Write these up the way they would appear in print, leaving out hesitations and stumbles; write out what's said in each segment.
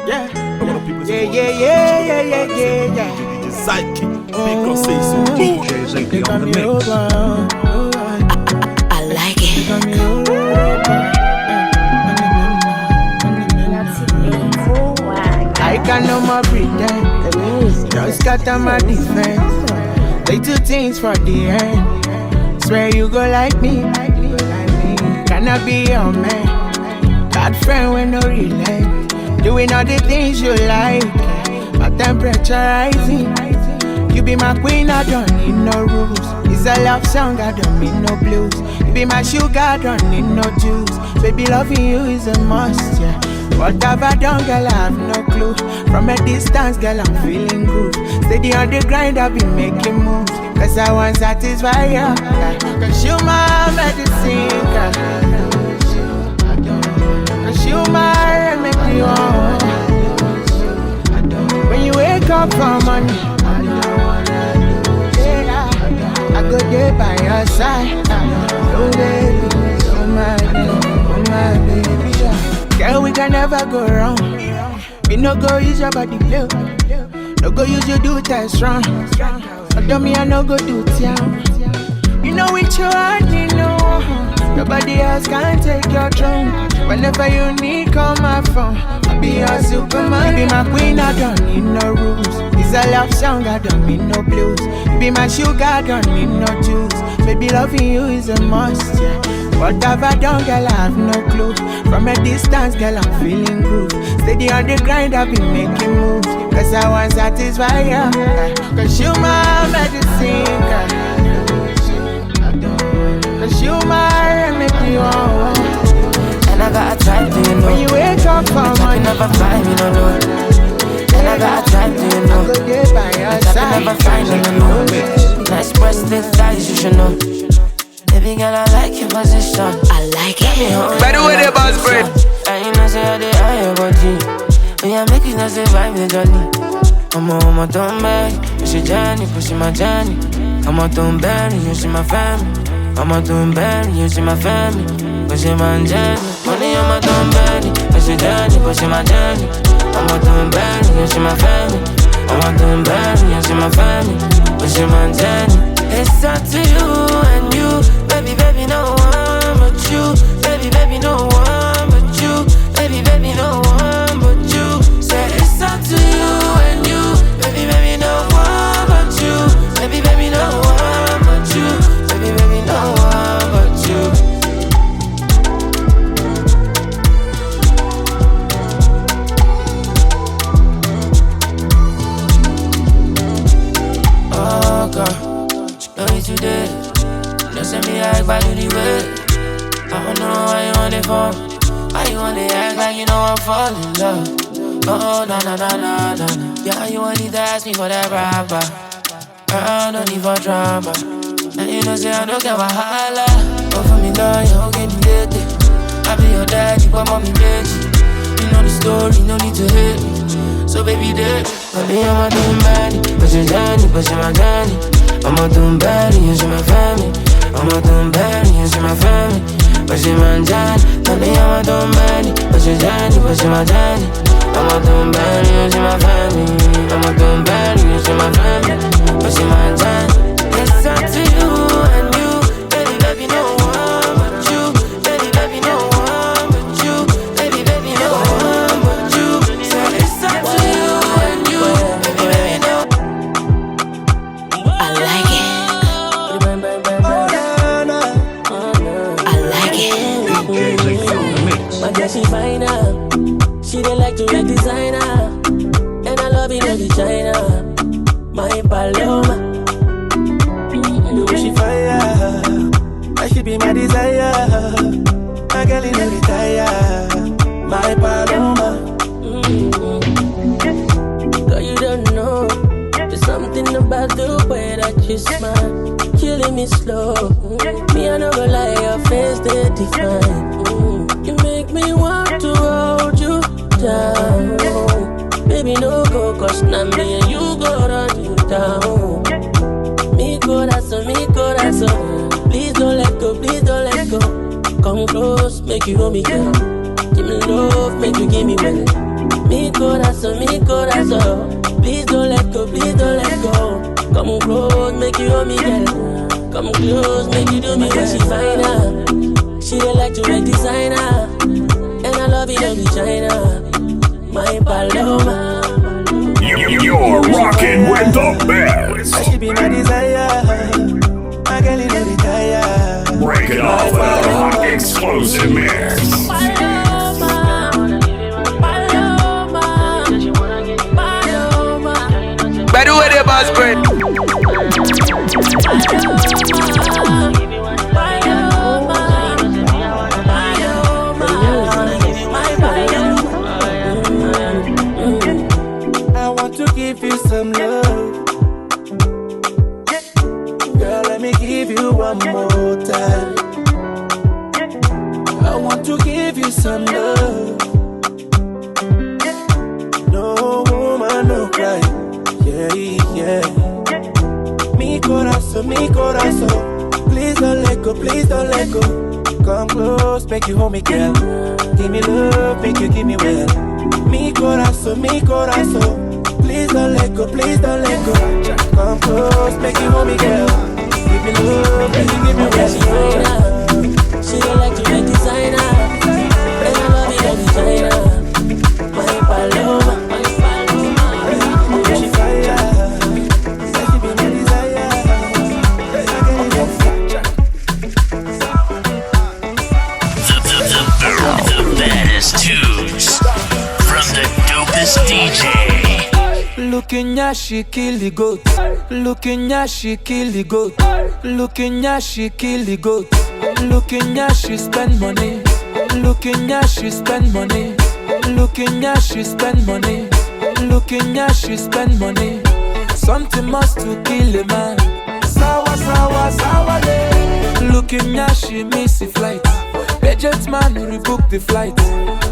Yeah. Djzaiky, because say so. Djzaiky on the mix. I like it. I got no more pretend. Just got on my defense. They do things for the end. Swear you go like me. Can I be your man? Bad friend with no relent. Doing all the things you like. My temperature rising. You be my queen, I don't need no rules. It's a love song, I don't need no blues. You be my sugar, I don't need no juice. Baby, loving you is a must, yeah. What have I done, girl, I have no clue. From a distance, girl, I'm feeling good. Steady on the grind, I've been making moves. Cause I want satisfy you, yeah. Cause you my medicine, girl. Cause you my remedy, oh. When you wake up from morning, I go there by your side. Oh baby, oh my baby. Girl, we can never go wrong. We no go use your body play. No go use your do test wrong. Although me I no go do town. You know which you are, you know. Nobody else can take your throne. Whenever you need, call my phone. I'll be your superman. You be my queen, I don't need no rules. It's a love song, I don't need no blues. You be my sugar, I don't need no juice. Baby, loving you is a must, yeah. What have I done, girl, I have no clue. From a distance, girl, I'm feeling good. Steady on the grind, I've been making moves. Cause I want satisfy you, cause you my medicine, girl. Cause you my remedy, oh. And I gotta try to, you know. When you wake up from morning, never find me, no, no. And I gotta try to, you know. I go get by your side. Never find me, no, no. Nice breast, thick thighs, you should know. Baby girl, I like your position. I like it. By the way, the boss bread. And you know, say I did on your body. When you make it, not say vibe the jolly. I'm a don't beg. You see Johnny, pushing my journey. I'm a don't bury, you see my family. I'm a don't bury, you see my family. Pushing my journey. Money, I'm a don't bury. You see Johnny, pushing my journey. I'm a don't bury, you see my family. I'm a don't bury, you see my family. Pushing my journey. It's up to you and you. Baby, baby, no one but you. Baby, baby, no one but you. Baby, baby, no one but you. Say it's up to you and you. Baby, baby, no one but you. Baby, baby, no one but you. Baby, baby, no one but you. Oh God, know it today. Don't send me act value the way. I don't know why you want it for. Why you want to act like you know I'm falling in love? Oh, na na na na na. Yeah, you want to ask me for that rapper. Girl, no need for drama. And you know say I don't care about holla. Go for me now, you don't get me dirty. I be your daddy, but mommy bitch. You know the story, no need to hate me. So baby, there. Baby, I'm a doing bad. But you're Johnny, but you're my Johnny. I'm a doing bad, you see my family. I'm a doing bad, you see my family. But she my Johnny. Baby, I'm a doing bad. But you're Johnny, but she my Johnny. I'm a doing bad, you see my family. I'm a doing bad, you see my family. But she my Johnny. It's up to you and you. Baby, baby, no one but you. Baby, baby, no one but you. Baby, baby, no one but you. So it's up to you and you. Baby, baby, no. I like it. I like it. Djzaiky on the mix. My girl, she fine up. She don't like to make designer. And I love it every China. My Paloma. The way she fire, I should be my desire. My girl is no retire. My Paloma. Girl, you don't know. There's something about the way that you smile, killing me slow. Me, I never lie, your face they define. You make me want to hold you down. Baby, no go, cause now me and you go run you down. Me corazón. Please don't let go, please don't let go. Come close, make you hold me, girl. Give me love, make you give me well. Mi corazón, please don't let go, please don't let go. Come close, make you hold me, girl. Come close, make you do me when she find her. She don't like to wear designer, and I love it every China. My Paloma. You're rocking with the best. She be my desire. My girl in every tire. Break it off with a hot explosive mix. By the way, the boss bread. I want to give you some love. Girl, let me give you one more time. I want to give you some love. No woman, no cry. Yeah, yeah. Mi corazón, please don't let go, please don't let go. Come close, make you hold me, girl. Give me love, make you give me well. Mi corazón, please don't let go, please don't let go. Come close, make you hold me, girl. Give me love, make you give me well. She don't like to wear designer, and I love it every China. My Paloma. She fire, she be my desire. The baddest tunes from the dopest DJ. Looking at she kill the goat. Looking at she kill the goat. Looking at she kill the goat. Looking at she spend money. Looking at she spend money. Looking at she spend money. Looking at she spend money. Something must to kill a man. Sawa, sawa, sawa, day. Looking at she miss a flight. Agent man rebook the flight.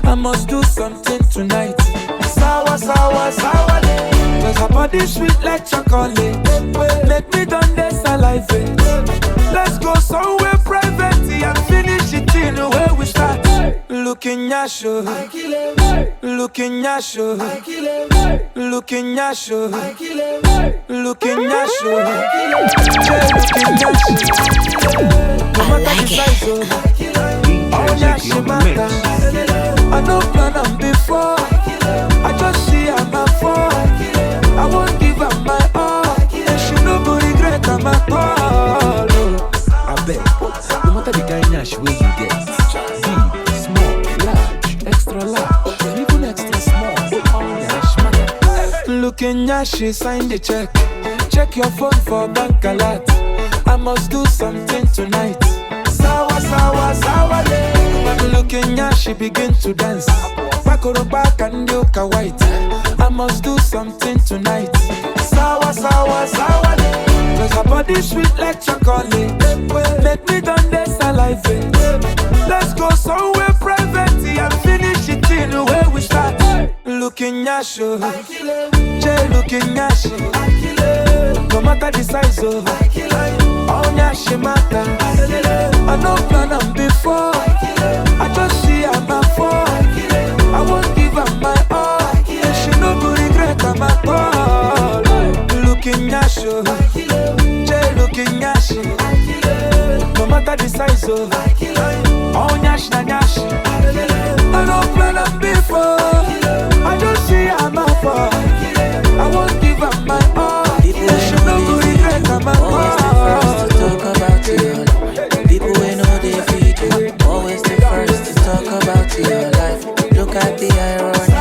I must do something tonight. Sawa, sawa, sawa, day. Cause her body sweet like chocolate. Make me done this alive. Let's go somewhere private and finish it in the way we start. Looking at you, looking at you, looking at you, looking at you, no matter the size of all that she matter. I don't plan on before. I just see her my fall. I won't give her my all, and she no go regret her my call. I bet, no matter the kind of way you get, big, small, large, extra large, even extra small, dash matter. Looking at she sign the check. Check your phone for bank alert. I must do something tonight. Sawa, sawa, sawa, day. Looking at she begin to dance. Back on the back and do white. I must do something tonight. Sawa, sawa, sawa, day. Cause her body sweet like chocolate. Make me done this alive. Let's go somewhere private and finish it in the way we start. Looking at you, Jay looking at you. No matter the size of all that she matter. I no plan on before. I just see her my fall. I won't give her my all, and she no go regret her my call. Looking at you, Jay looking at you. No matter the size of all nyash na nyash. I no plan on before. I just see her my fall. I won't give her my all, and she no go regret her my call. Talk about your life. People we know they feed you. Always the first to talk about your life. Look at the irony.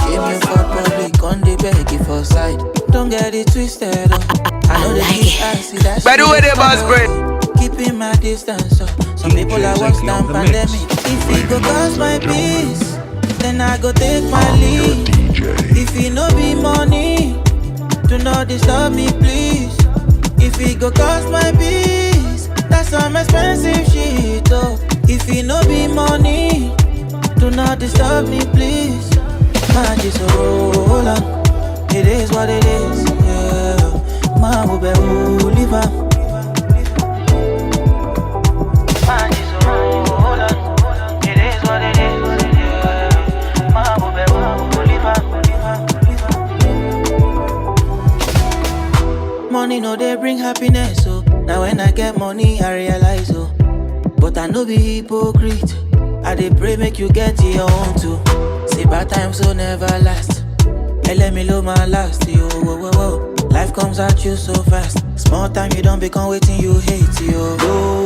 Shame you for public on the beg for side. Don't get it twisted up. I know they keep icy that. By the way, the boss bread. Keeping my distance up. Some people are worse than pandemic. If it go cause my peace, then I go take my leave. If it no be money, do not disturb me please. If it go cost my peace, that's some expensive shit, oh. If it no be money, do not disturb me, please. Man, just roll on. It is what it is, yeah. Man, we be live on. Man, just roll on. It is what it is, yeah. Man, we be live on. money no they bring happiness, oh. Now when I get money, I realize, oh. But I no be hypocrite. I dey pray make you get your own too. Say bad times will never last. Hey, let me low my last, yo. Whoa, whoa, whoa. Life comes at you so fast. Small time you don't become waiting you hate, yo.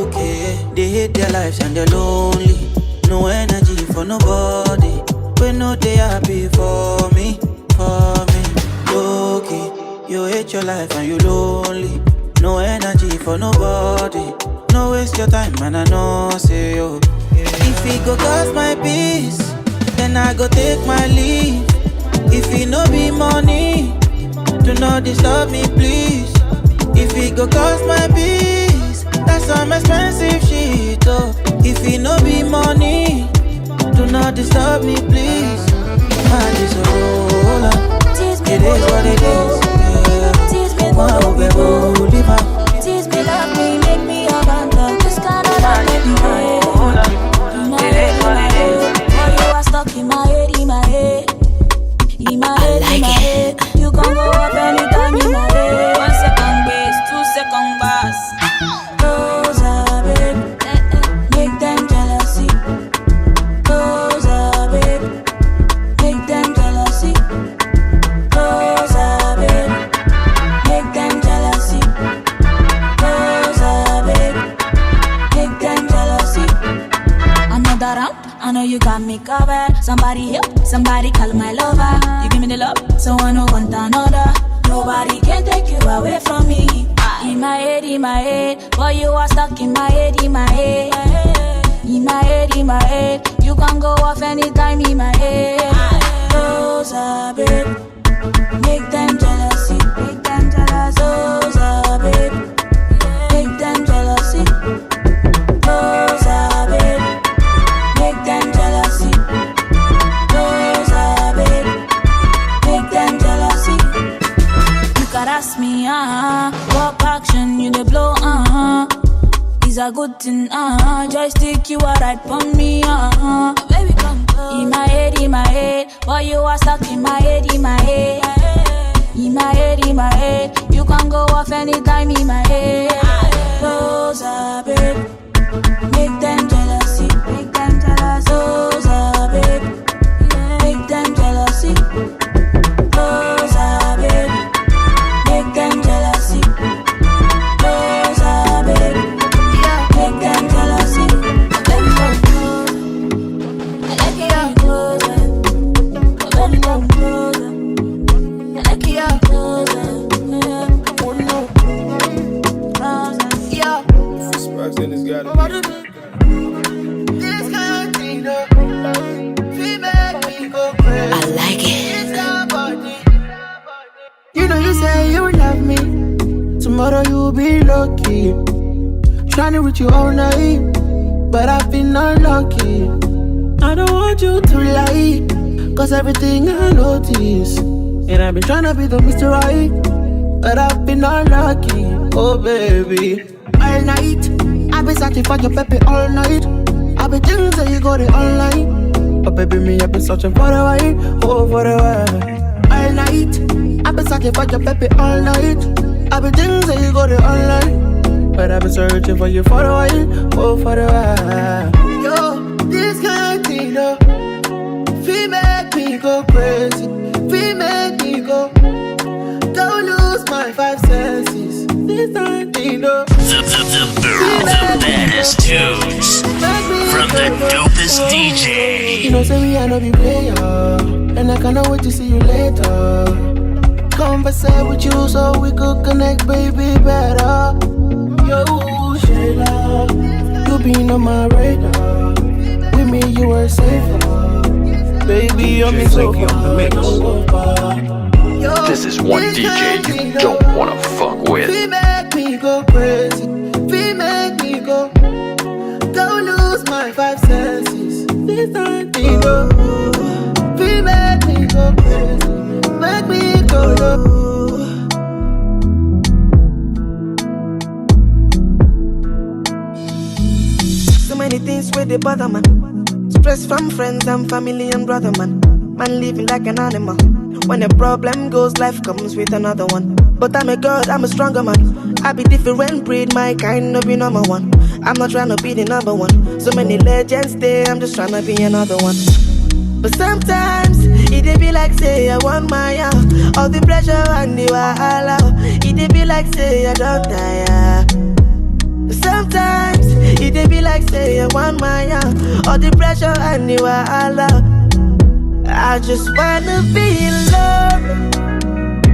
Okay, they hate their lives and they're lonely. No energy for nobody. When no they happy for me, for me. Okay, you hate your life and you lonely. No energy for nobody. No waste your time, man, I know, say yo. If it go cost my peace, then I go take my leave. If it no be money, do not disturb me, please. If it go cost my peace, that's some expensive shit, oh. If it no be money, do not disturb me, please. Man, it's a roller. It is what it is, yeah. Wow, baby, live up. Tease me, love me, make me a banter. This kind of love make me pay. In my head, in my head. Oh, you are stuck in my head, in my head. In my head, in my head. You can go up anytime in my head. 1 second bass, 2 second bass. Rosa, babe, make them jealousy. Rosa, babe, make them jealousy. Rosa, babe, make them jealousy. Rosa, babe, make them jealousy. Another round, I know you got me covered. Somebody help, somebody call my lover. You give me the love, so I don't want another. Nobody can take you away from me. In my head, boy, you are stuck in my head, in my head. In my head, you can go off anytime in my head. Rosa, babe, make them jealousy, make them jealous. Rosa, babe, make them jealousy. Rosa, babe, make them jealousy. Rosa, babe, make them jealousy. You could ask me, what action you the blow, is a good thing, joystick you are right for me, baby come close. In my head, boy you are stuck in my head, in my head. In my head, you can go off anytime in my head. Rosa, babe, make them jealousy, make them jealous. Rosa, babe, make them jealousy. Rosa, babe, make them jealousy. Rosa, babe, make them jealousy. Baby, come closer. I like it how closer. Baby, come closer. I like it how closer. Oh no, closer. Yeah. Sparks in this guy. This kind of thing, we make me go crazy. I like it. It's our body. You know you say you love me. Tomorrow you'll be lucky. Trying with you all night, but I've been unlucky. I don't want you to lie, cause everything I notice. And I've been trying to be the Mr. Right, but I've been unlucky. Oh baby, all night I've been searching for your baby all night. I've been thinking that you got it online. But baby me, I've been searching for the white, oh for the white. All night I've been searching for your baby all night. I've been thinking that you got it online. But I've been searching for you for a while, oh for a while. Yo, this kind of thing, though, we make me go crazy. We make me go, don't lose my 5 senses. This kind of thing, though, The baddest tunes from the dopest DJ. You know, say we are not be player, and I cannot wait to see you later. Conversate with you so we could connect, baby, better. Yo, Shayla, you been on my radar. With me, you were safer. Baby, I'm so far. This is one DJ you don't wanna fuck with. We make me go crazy. We make me go. Don't lose my 5 senses. This time we go. We make me go crazy. Make me go low. So many things where they bother man. Stress from friends and family and brother man. Man living like an animal. When a problem goes, life comes with another one. But I'm a god, I'm a stronger man. I be different breed, my kind no be number one. I'm not trying to be the number one. So many legends stay, I'm just trying to be another one. But sometimes, it be like say I want my all the pressure and the wahala. It be like say I don't tire. Sometimes, it be like say I want my all the pressure and the wahala. I just wanna be in love.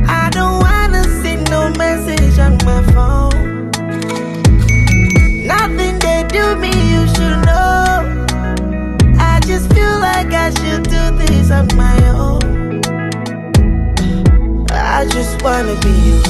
I don't wanna see no message on my phone. Nothing they do me, you should know. I just feel like I should do this on my own. I just wanna be you.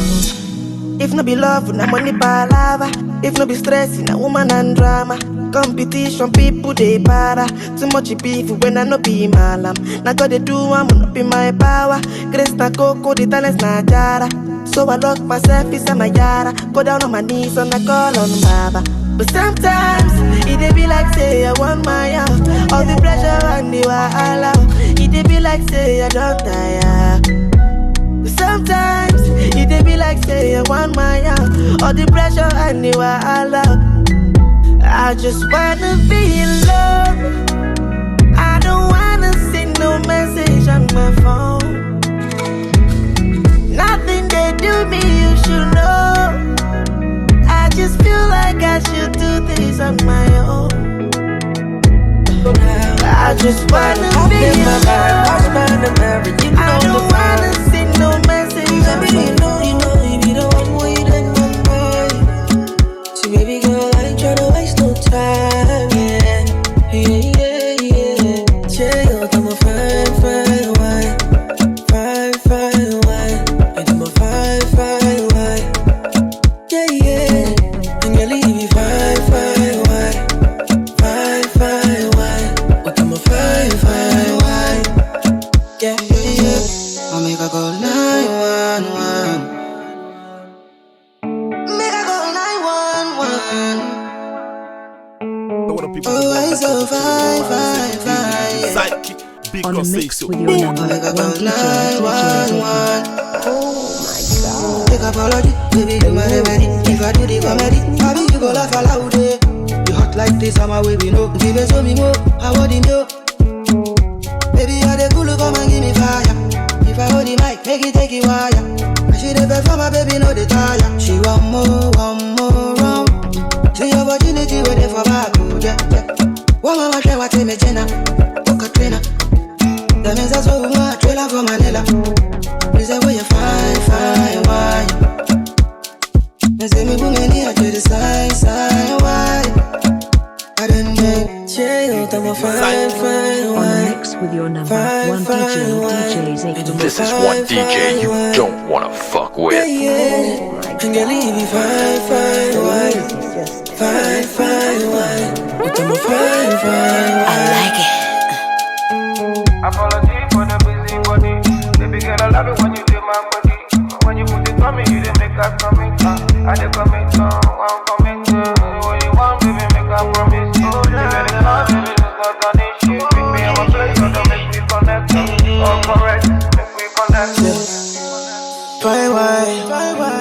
If no be love, na money palava. If no be stress, na woman and drama. Competition, people they para. Too much beef when I no be malam. Na God they do, I'm not be my power. Grace na coco, the talents na jara. So I lock myself inside my yara. Go down on my knees and I call on Baba. But sometimes, it be like say I want my all the pressure and the wahala. It be like say I don't tire. Sometimes, it be like say I want my all the pressure and the wahala. I just wanna be in love. I don't wanna see no message on my phone. Nothing they do me, you should know. I just feel like I should do this on my own. I just wanna be in love. I don't wanna see no message on my phone. You be the one waiting on mine. So baby girl, I ain't tryna waste no time, yeah. Yeah, I'm a fine wine. Fine wine. I'm a fine wine. Yeah. And you leave me fine wine. Fine wine. But I'm a fine wine. Yeah. I make her call 911. Make her call 911. Oh, I so fine. Djzaiky, big On a say mix so. with your number Make her one call DJ, 911. Oh my God. Take apology, baby, do my remedy. If I do the comedy, I be you go laugh aloud. You hot like this, I'm a way we know. Give it to me more, I want him yo. Baby, you're the cool, come and give me fire. If I hold the mic, make it take it wire. I should have for my baby, no the tire. She want more round. See your opportunity waiting for back, yeah. One mama try what me Jenna, Oka trainer. The men's a so much trailer for Manila. Is that where you fine wine? Me say me woman here to the side, why? I don't know. Yeah, I'm a fine On a wine. mix with your number one DJ, Djzaiky. This is one DJ you don't wanna fuck with. Yeah. Can you leave me fine wine? Fine wine. But I'm a fine wine. I like it. Apology for the busy body. Baby girl, I love it when you do my body. When you put it on me, you didn't make us commit. I did commit, I'm commit. When you want, baby, make a promise. You better not, baby, it's not an issue. Pick me up a place, so don't make me connect. All correct, make me connect. Fine wine,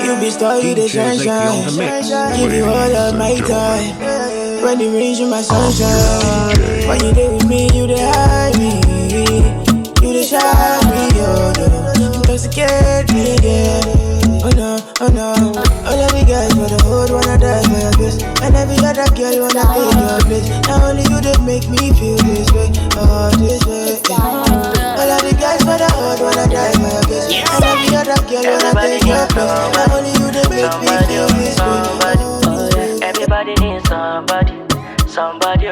you be star, you the sunshine. Give you all of my time. When you rain, you my sunshine. When you there with me, you the hide me. You the shine me, you intoxicate me, yeah. Oh no. All of the guys for the hood wanna die for your kiss. And every other girl wanna take your place. Now only you that make me feel this way, oh this way. All of the guys for the hood wanna die for your kiss. And every other girl wanna take your place. Now only you that make me feel this way, oh this way. Everybody needs somebody,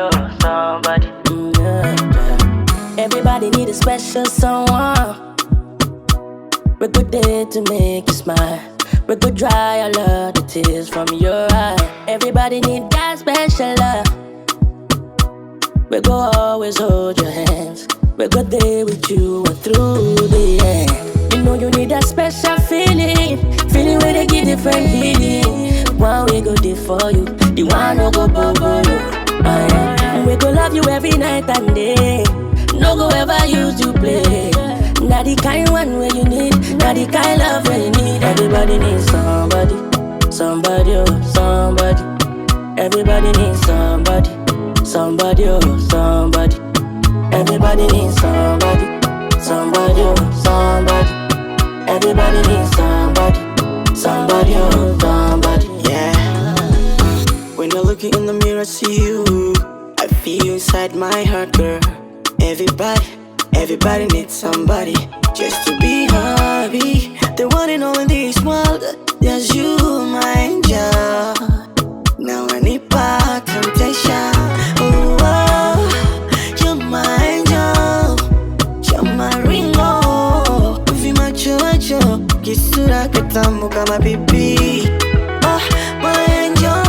oh somebody. Everybody need a special someone. We're good there to make you smile. We could dry all of the tears from your eye. Everybody need that special love. We go always hold your hands. We go there with you and through the end. You know you need that special feeling. Feeling where they give different feeling. One we go there for you, the one no go bobo you. We go love you every night and day. No go ever use you play. Not the kind one where you need, not the kind love where you need. Everybody Everybody needs somebody. Somebody, oh, somebody. Everybody needs somebody. Somebody, oh, somebody. Everybody needs somebody. Somebody, oh, somebody. Everybody needs somebody. Somebody, oh, somebody. Yeah. When you're looking in the mirror, I see you. I feel you inside my heart, girl. Everybody needs somebody just to be happy. The one and only in this world, there's you, my angel. Now I need back temptation. Oh, you're my angel. You're my ringo. Uvi macho macho, kisura ketamu kama pipi. My angel,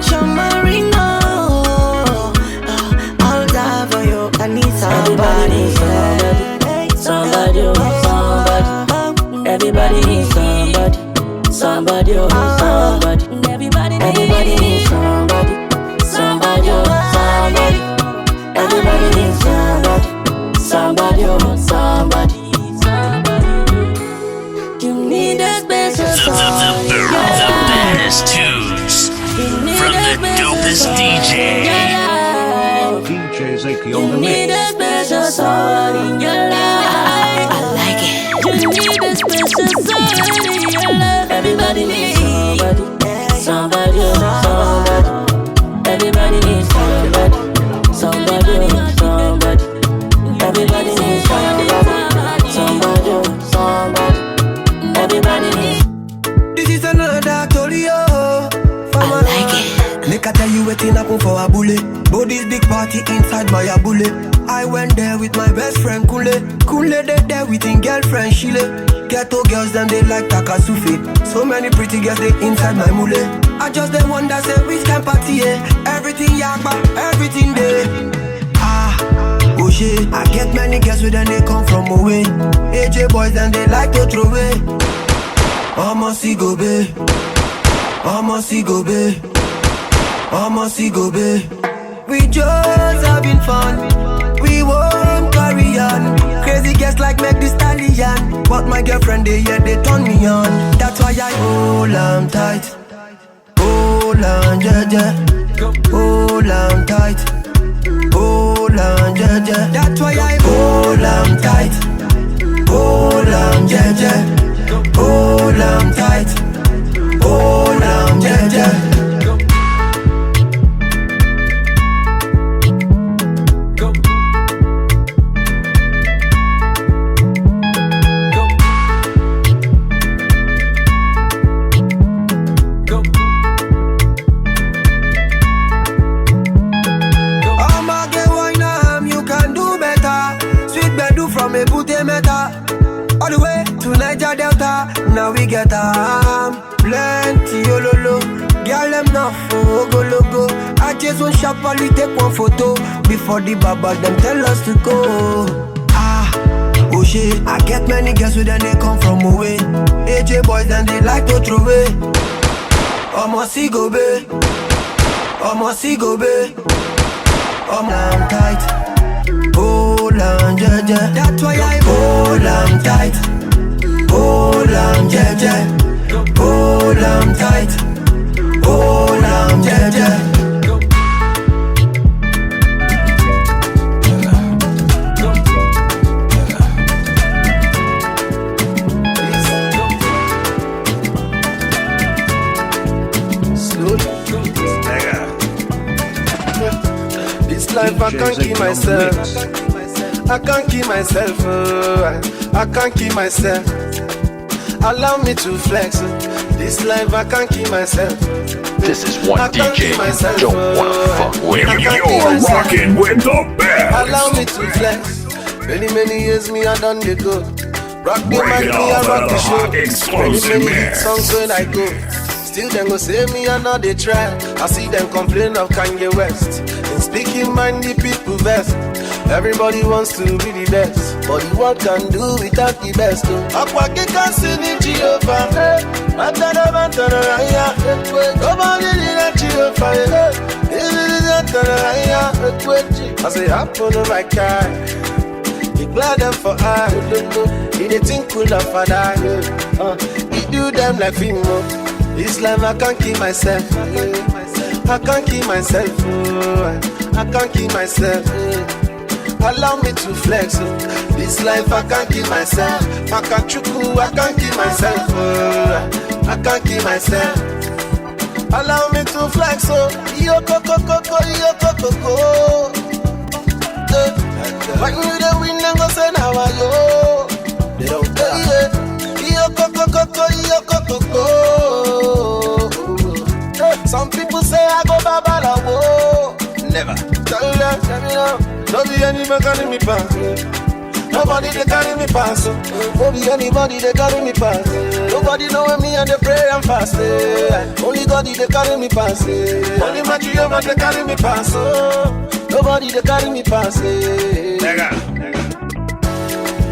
you're my ringo. I'll die for you. I need somebody. Somebody, oh, somebody. Everybody needs somebody. Somebody, oh, somebody. Everybody needs somebody. Somebody, oh, somebody. Everybody needs somebody. Somebody, oh, somebody. You need a special somebody. The baddest tunes from the dopest DJ. Djzaiky on the You need mix. a special someone in your life. I like it. You need a special someone in your life. Everybody needs somebody. Somebody, oh, somebody. Everybody needs somebody. Somebody, oh, somebody. Everybody needs somebody. Somebody, oh, somebody. Everybody needs. This is another story, oh. I like it. Make I tell you waiting happen for a bullet. But this big party inside my bullet. I went there with my best friend Kule. Kule they there with his girlfriend Shile. Ghetto girls them they like Takasufi. So many pretty girls they inside my mule. I just the one that say which can party, eh? Everything yakba, everything there. Oh shit, I get many girls with them they come from away. AJ boys and they like to throw away. I'ma see go be. I'ma see go be. I'ma see go be. We just having fun. We won't carry on. Crazy guests like make this stallion. But my girlfriend they turn me on. That's why I hold on tight. Hold on, yeah. Hold on tight. Hold on, yeah. That's why I hold on tight. Hold on, yeah. Hold on tight. Hold on, yeah. All the way to Naija Delta, now we get plenty ololo. Girl them not for go logo. I just want sharply take one photo before the baba them tell us to go. Oh shit, I get many girls with them they come from away. AJ boys and they like to throw away. I'ma see go be. I'ma see go be. I'm tight. Hold on, yeah. That's why I hold on tight. Hold on, yeah. Hold on tight. Hold on, yeah. This life I can't keep myself. I can't keep myself. I can't keep myself. Allow me to flex. This life I can't keep myself. This is one DJ you don't wanna fuck with. You're rocking with the best. Allow me to flex. Many years me I done the go. Rock the mic, me I rock the show. Many hit songs when I go. Still them go say me I know they try. I see them complain of Kanye West. And speaking mind the people best. Everybody wants to be the best, but the world can do without the best. Akwaki can sing in Jehovah. Nobody did that Jehovah. I say happen on my car. He glad them for I. He the think cool of for that. You do them like film. This life I can't keep myself. I can't keep myself. I can't keep myself. Allow me to flex. This life I can't keep myself. I can't keep myself. I can't keep myself. Allow me to flex. Yo coco coco, yo coco coco. When you the win and go say now I yo. They don't care. Yo coco coco, yo coco coco. Some people say I go babalawo. Never. Tell them, let me know. Don't be anybody carry me pass. Nobody they carry me pass. Don't be anybody they carry me pass. Nobody know me and they pray and fast. Only God they carry me pass. Only my Jehovah they carry me pass. Nobody they carry me pass.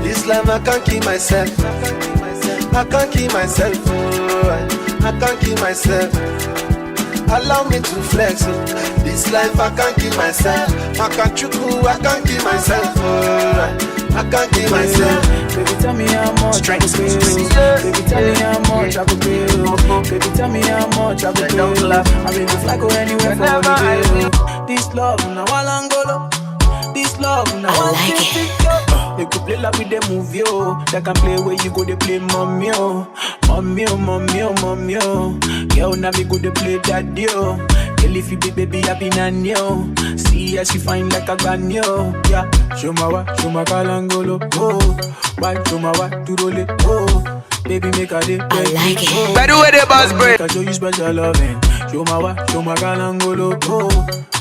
This life I can't keep myself. I can't keep myself. I can't keep myself. Allow me to flex. This life I can't keep myself. I can't keep myself. I can't keep myself. Baby, tell me how much I could pay. Baby, tell me how much I could pay. Baby, tell me how much I could pay. I mean, if I go anywhere for holiday. This love, now I'll go. This love, now I like it. They could play like with the movie, oh. They can play where you go, they play mommy, oh. Mommy, oh, mommy, oh, mommy, oh. Girl, now we go, they play daddy, oh. Girl, if you be baby, I be nanny, oh. See how she fine like a granny, oh. Yeah, show my kalangolo, oh. Why, show my what to roll it, oh. Baby, make a day, I like it. Oh. By the way, the boss break. I show you special loving. Show my kalangolo, oh.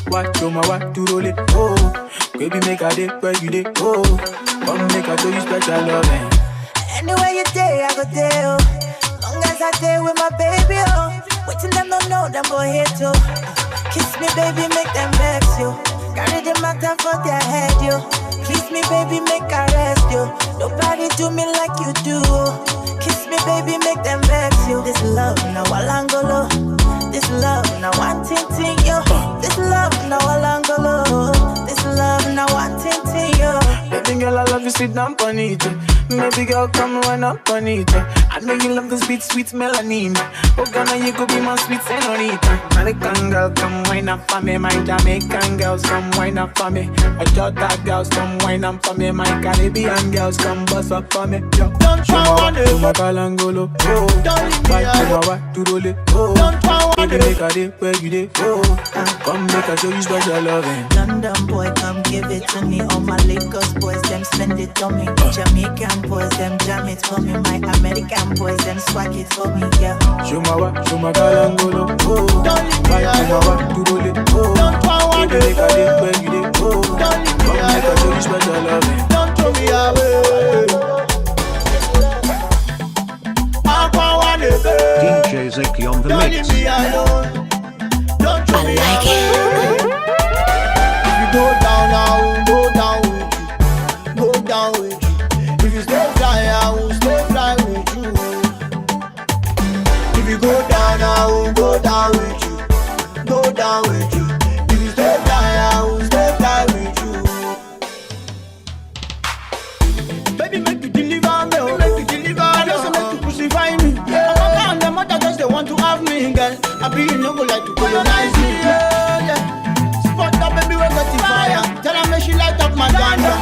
What, show my what to roll it, oh. Baby, make a day where you day, oh. Come make a show you special loving. Anywhere you day, I go there, oh. Long as I day with my baby, oh. Waiting them don't know, them go here too. Kiss me, baby, make them vex you. Carry the matter for their head, yo. Kiss me, baby, make I rest you. Nobody do me like you do. Kiss me, baby, make them vex you. This love, now Walangolo. This love, now one tinting, yo. This love, now Walangolo. This love, now one tinting, yo. Baby girl, I love you, sit down on it. Maybe girl, come run up on it. I know you love this sweet, sweet melanin. Oh, Ghana, you could be my sweet senorita. American girl, come wine up for me. My Jamaican girls, come wine up for me. My Jota girls, come wine up for me. My Caribbean girls, come bust up for me. Yo. Don't try one day. Show my kalangolo, oh. Don't leave me alone. To roll it, oh. Don't try one day. Baby, make a day where you day, oh. Come make a show you special loving. London boy, come give it to me. All my Lagos boys, them spend it on me. Jamaican boys, them jam it for me. My American boys, them swag it for me, yeah. Show my kalangolo, oh. Don't leave me alone. To roll it, oh. Don't try one day, make a day where you day, oh. Don't leave me alone. Make a show you special loving. Don't throw me away. Djzaiky on the Don't mix. leave me alone. Don't throw me away. If you go down, I will go down with you. Go down with you. If you stay fly, I will stay fly with you. If you go down, I will go down with you. Go down with you. If you stay fly, I will stay fly with you. Baby, make you deliver me, oh. Make you deliver me. I just make you crucify me. Yeah. I'm not on the mother, just they want to have me, girl. I be you no go like to colonize me. Yeah, yeah. Spot up, baby, we got the fire. Tell her make she light up my ganja.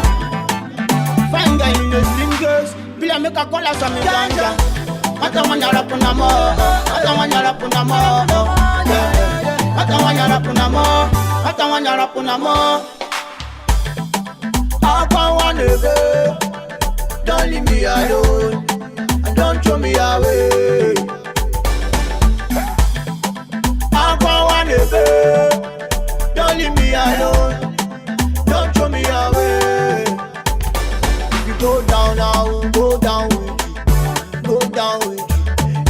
Fine guy in the slim girls. Be I make a call us on me ganja. Mata wanya rapuna mo. Mata wanya rapuna mo. Mata wanya rapuna mo. Mata wanya rapuna mo. I can't want to go. Don't leave me alone. And don't throw me away. I can't want to go. Don't leave me alone. Don't throw me away. If you go down, I will go down with you. Go down with you.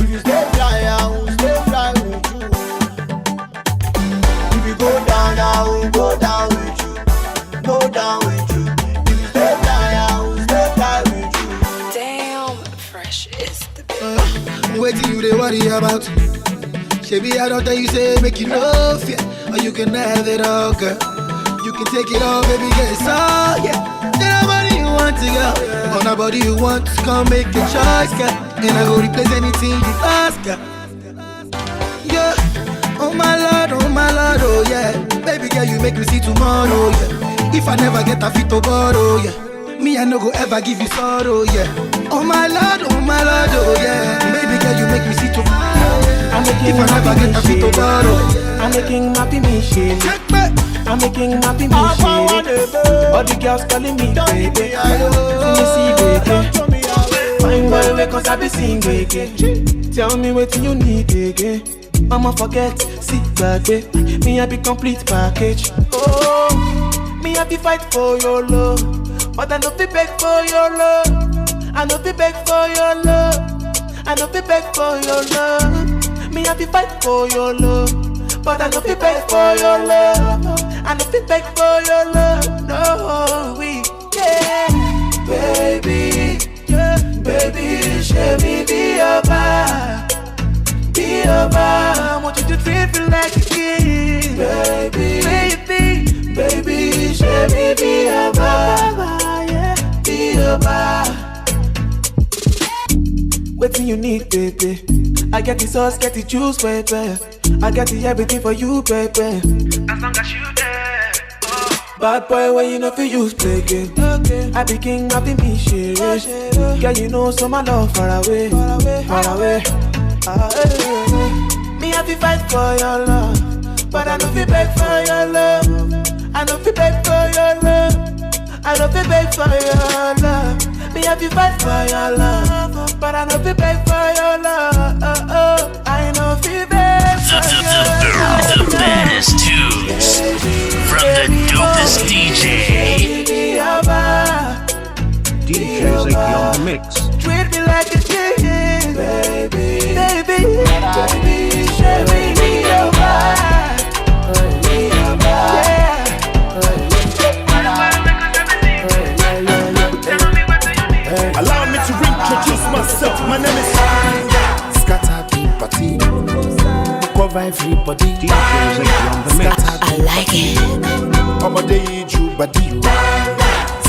If you stay fly, I will stay fly with you. If you go down, I will go down with you. Go down with you. If you stay fly, I will stay fly with you. Damn, fresh is the best. Wait till you they worry about. Shabby, I don't tell you say make you no fear. Or you can have it all, girl. You can take it all, baby, get it all, yeah. Then nobody you want to go. On nobody you want to come make a choice, girl. and I go replace anything you ask, girl. Yeah, oh my lord, oh yeah. Baby girl, you make me see tomorrow, yeah. If I never get a fit to borrow, yeah. Me, I no go ever give you sorrow, yeah. Oh my lord, oh yeah. Baby girl, you make me see tomorrow, yeah. I'm making if I never get a fit to borrow, I'm making happy me shit. I'm making happy me shit. All the girls calling me baby. Let me see baby. Fine boy, wake cause I be sing again. Tell me what you need again. I'ma forget, sit back, babe. Me I be complete package. Oh, me I be fight for your love, but I no be beg for your love. I no be beg for your love. I no be beg for your love. Me I be fight for your love, but I no be beg for your love. I no be beg for your love. No, we yeah, baby, yeah, baby, show me be your bar. Be a bar, I want you to treat me like a kid. Baby, show me be a bar, yeah, be a bar. Waiting you need, baby. I get the sauce, get the juice, baby. I got the everything for you, baby. As long as you there. Bad boy, when you know for use play game. I be king, I be me, shit. Girl, you know, so my love far away. Me have to fight for your love, but I don't feel beg for your love. I don't feel beg for your love. I don't feel beg for your love. Me have to fight for your love, but I don't feel beg for your love. I don't feel beg for your love. The baddest tunes from the dopest DJ. Djzaiky on the mix. Treat me like a king, baby, show me your vibe, yeah. Allow me to reintroduce myself. My name is Scatter the party, cover everybody. Djzaiky on the mix. I like it. I'm a day you body.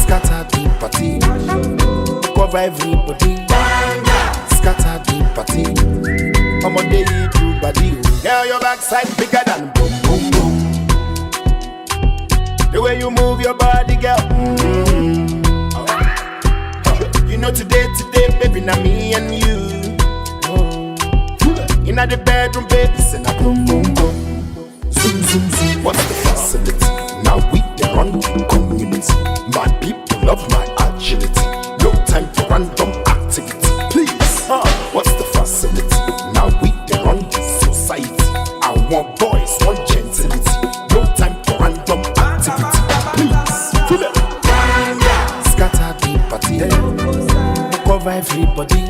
Scatter the party, cover everybody. Scatter the party. I'm a day you body. Girl, your backside bigger than boom boom boom. The way you move your body, girl. You know today, baby, now me and you. Inna the bedroom, baby, say na boom boom boom. Zoom zoom zoom. What's the facility? Now we the run community. My people love my agility. No time for random activity. Please, what's the facility? Now we the run society. I want boys, want gentility. No time for random activity. Please, feel it. Scatter the party, cover everybody.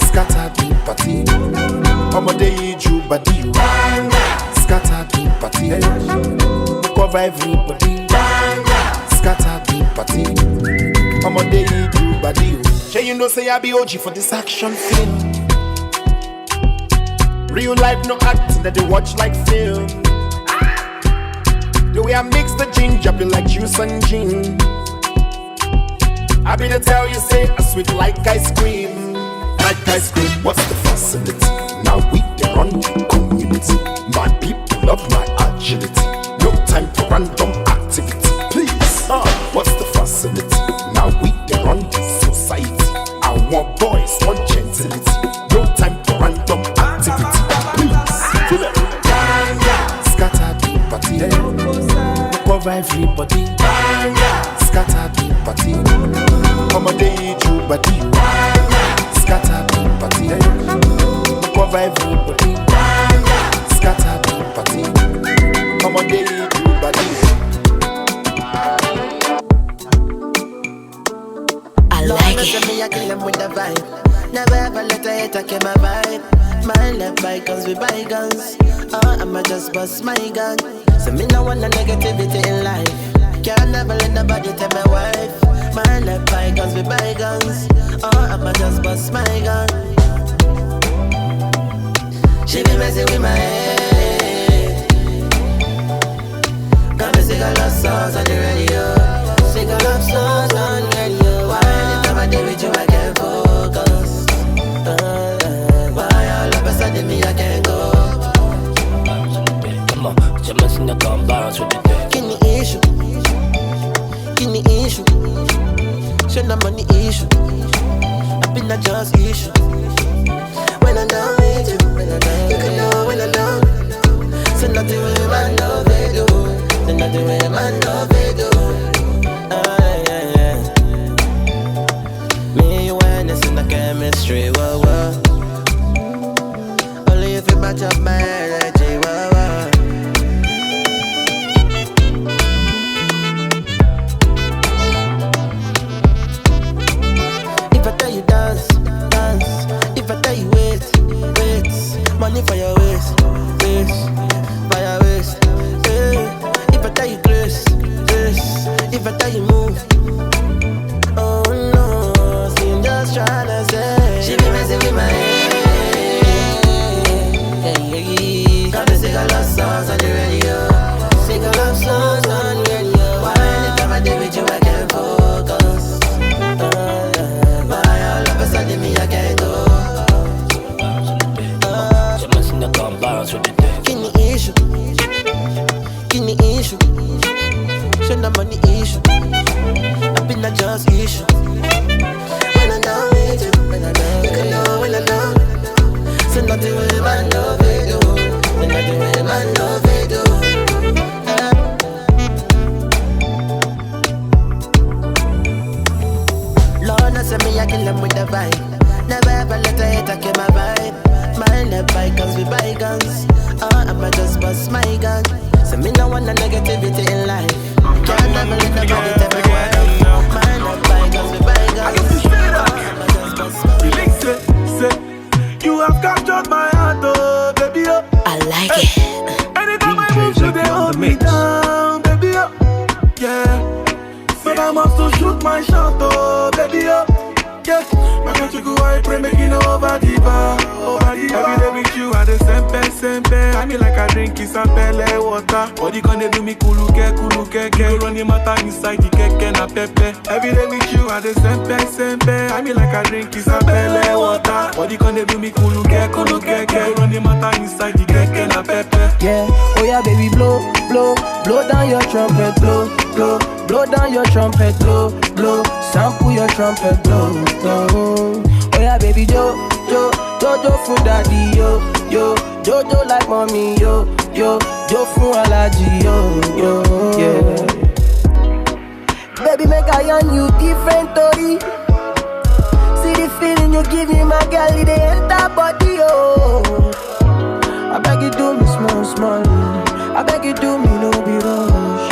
Scatter the party. I'm a day you body. Scatter the party, cover everybody. Scatter the party. I'm a day you body. Sure you know say I be OG for this action film. Real life no acting that they watch like film. The way I mix the ginger be like juice and gin. I be to tell you say I sweet like ice cream. Like ice cream. What's the facility? Now we the run community. My people love my agility. No time for random activity. Please, what's the facility? Now we the run society. I want boys, want gentility. No time for random activity. Please, feel it. Scatter the party, cover everybody. Scatter the party. I'm a day you body. Scatter the party, cover everybody. Scatter the party. I'm a day you body. I like it. Me, I kill them with the vibe. Never ever let a hater kill my vibe. My left bygones with bygones. I'ma just bust my gun. So me no want no negativity in life. Can't never let nobody tell my wife. My left bygones with bygones. I'ma just bust my gun. She be messing with my head. Got me sing a love songs on the radio. Sing a love songs on the radio. Why anytime I do with you I can't focus. bounce with the thing. Give me issue. Give me issue. Show no money issue. I've been a just issue. When I'm done with you, you can know when I'm done. So nothing with my love they do. So nothing with my love they do. Me and you and this in the chemistry, whoa, whoa. Only if you match up my energy, whoa, whoa. If I tell you dance, dance. If I tell you wait, wait. Money for your waist, waist. For your waist, hey. If I tell you grace, grace. If I tell you move, oh no. See I'm just tryna say she be messing with my head. Yeah, yeah, yeah. Gotta sing a love songs on the radio. Sing a love songs on the radio. Why anytime I do with you I can't focus. Why all of a sudden me I can't go. So listen to come bounce with the thing. Give me issue. Give me issue. Show no money issue. I've been a just issue. When I'm done with you, you can know when I'm done. So nothing with my love they do. So nothing with my love they do. Lord, no send me I kill them with the vibe. Never ever let a hater kill my vibe. Mind the bygones with bygones. I'ma just bust my gun. So me no want no negativity in life. Can't never let nobody take my wife. Mind the bygones with bygones. I'ma just bust my gun. You have captured my heart, oh baby, oh. I like it. Anytime I move, you they hold me down, baby, oh. Yeah. But I must to shoot my shot, oh baby, oh. Yeah. My country go I pray make it over the bar, over the bar. Every day with you I the sempe. I mean like I drink isapele water. Body gonna do me kuluke. You run the matter inside the keke na pepe. Every day with you I the sempe. I mean like I drink isapele water. Body gonna do me kuluke. You run the matter inside the keke na pepe. Yeah, oh yeah baby blow down your trumpet, blow down your trumpet, blow, sample your trumpet, blow. Oh yeah baby Jojo for daddy, yo, Jojo like mommy, yo, Jo for allergy, yo, yeah. Baby make I on you different story. See the feeling you give me, my girl, it enter body, yo. I beg you do me small. I beg you do me no be rush.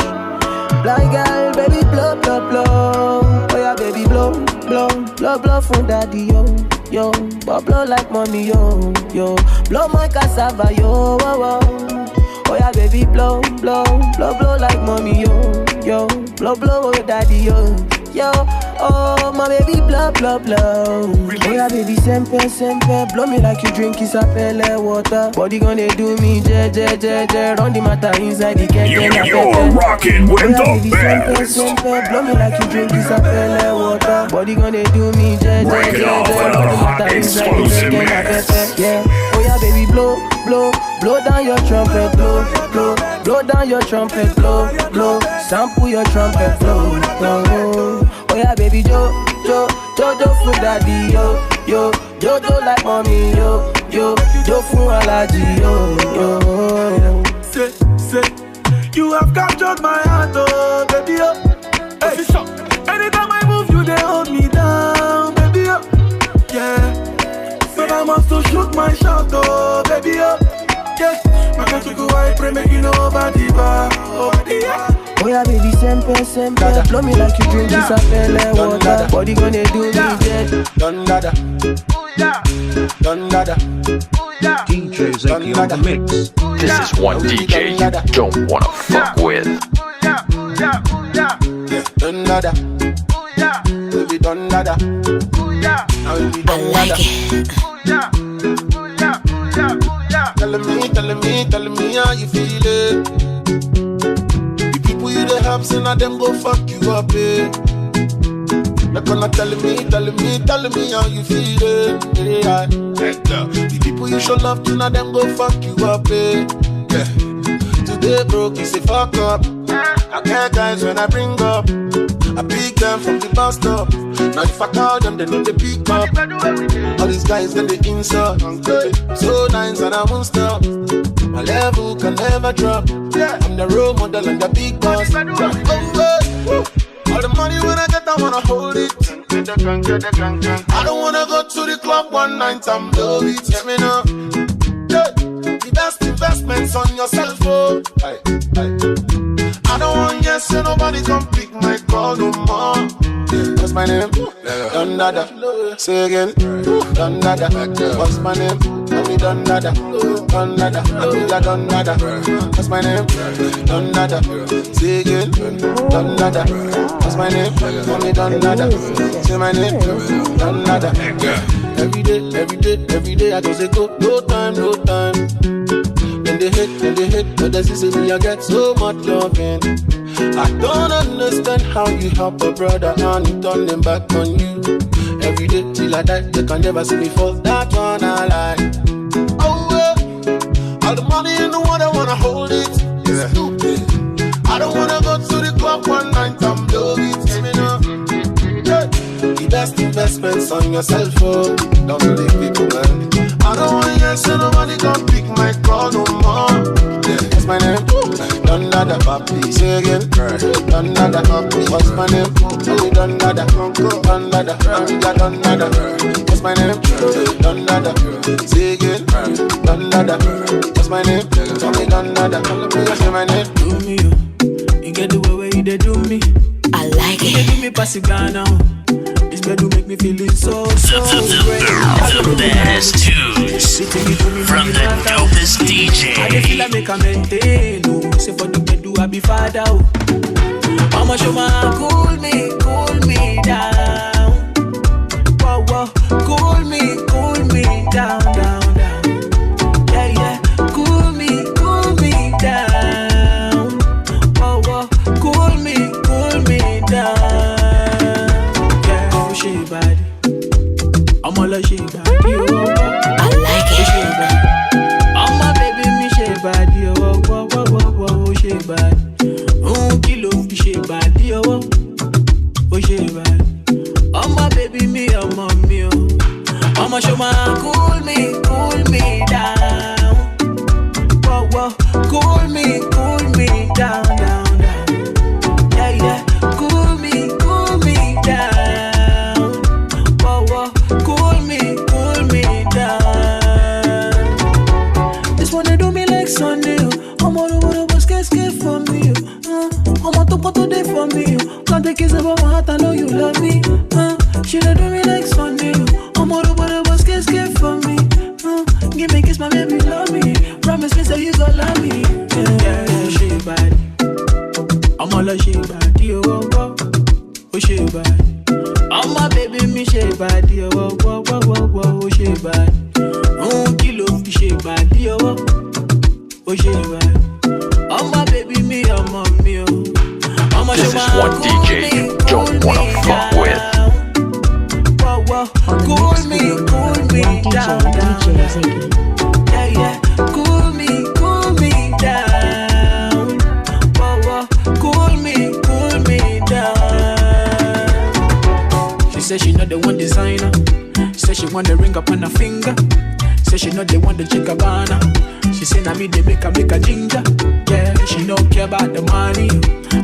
Blind girl, baby blow. Oh yeah, baby blow from daddy, yo. But blow like mommy, yo. Blow my cassava, yo. Oh yeah, baby blow like mommy, yo. Blow daddy, yo. Oh my baby blow. Oh yeah baby sempe. Blow me like you drink isapele water. Body gonna do me je. Run the matter inside the keke. You're rocking with the best. Sempe. Blow me like you drink isapele water. Body gonna do me je. Break it off another hot explosive mix. Yeah. Oh yeah baby blow down your trumpet, blow down your trumpet, blow, sample your trumpet, blow. Oh yeah baby Jojo for daddy, yo, Jojo like mommy, yo, Jo for allergy, yo. Say, you have captured my heart, oh baby, oh. Hey, anytime I move, you they hold me down, baby, oh. Yeah. But I must to shoot my shot, oh baby, oh. Yeah. My country go I pray make it over the bar, over the bar. Oh yeah baby sempe. Blow me like you drink isapele water. Body gonna do me dead. Done dada. DJ Ycee on the mix. This is one DJ you don't wanna fuck with. Done dada. Baby done dada. I like it. Telling me how you feel it. The people you the help, and them go fuck you up, eh. They're gonna telling me how you feel it. Yeah. The people you show love to, now them go fuck you up, eh. Yeah. To Stay broke, you say fuck up. I get guys when I bring up. I pick them from the bus stop. Now if I call them, they know they pick up. All these guys, then they insult. So nice and I won't stop. My level can never drop. I'm the role model and the big boss. All the money when I get, I wanna hold it. I don't wanna go to the club one night and blow it. Let me know. The best investments on yourself, oh. I don't want yes, so nobody come pick my call no more. What's my name? Dundada. Say again. Dundada. What's my name? Mommy Dundada. Dundada. Dundada. What's my name? Dundada. Say again. Dundada. What's my name? Mommy Dundada. Say my name. Dundada. Every day I just say go. No time. Then they hate, but they see me, I get so much loving. I don't understand how you help a brother and turn them back on you. Every day till I die, they can never see me fall. That one I like. Oh, all the money in the world, I wanna hold it. It's stupid. I don't wanna go to the club one night and blow it. Let me know. The best investments on yourself, oh. Don't believe people, man. I don't want yes, so nobody can pick my call no more. What's my name? Dundada Papi. Say again. Dundada Papi. What's my name? Dundada. Dundada. Dundada. What's my name? Dundada. Say again. Dundada. What's my name? Tell me Dundada. Say my name. Do me, you get the way you they do me. I like it. You give me pass it now. This bed will make me feeling so great. The best tunes from the dopest DJ. I feel like make a maintain. No, say for the bed do I be father. Mama show my cool me down. Whoa, cool me down. Yeah, cool me down. Whoa, cool me down. She bad, I'm all a she bad. I like it. She bad, I'm my baby, me she bad. Whoa, she bad. Kilo, she bad. Oh, she bad. I'm my baby, me, I'm mommy. I'ma show my cool me down. Whoa, cool me down. Yeah, cool me down. Sunday, I'm all over the bus, get for me. I'm on top of today for me. Can't take kiss about my heart, I know you love me. She don't do me like Sunday. I'm all over the bus, get for me. Give me a kiss, my baby, love me. Promise me, say you gon' love me. Yeah, she bad. I'm all a she bad. Oh, she bad. I'm my baby, me she bad. Oh, she bad. Kilo, she bad. Oh, she bad. Oh, my baby, me, I'm on me. This is one DJ you don't wanna fuck with. Cool me down. Yeah, cool me down. Cool me down. She said she not the one designer. Said she want the ring up on her finger. Said she not the one to check a banner. She say na me they make a ginger. Yeah, she no care about the money.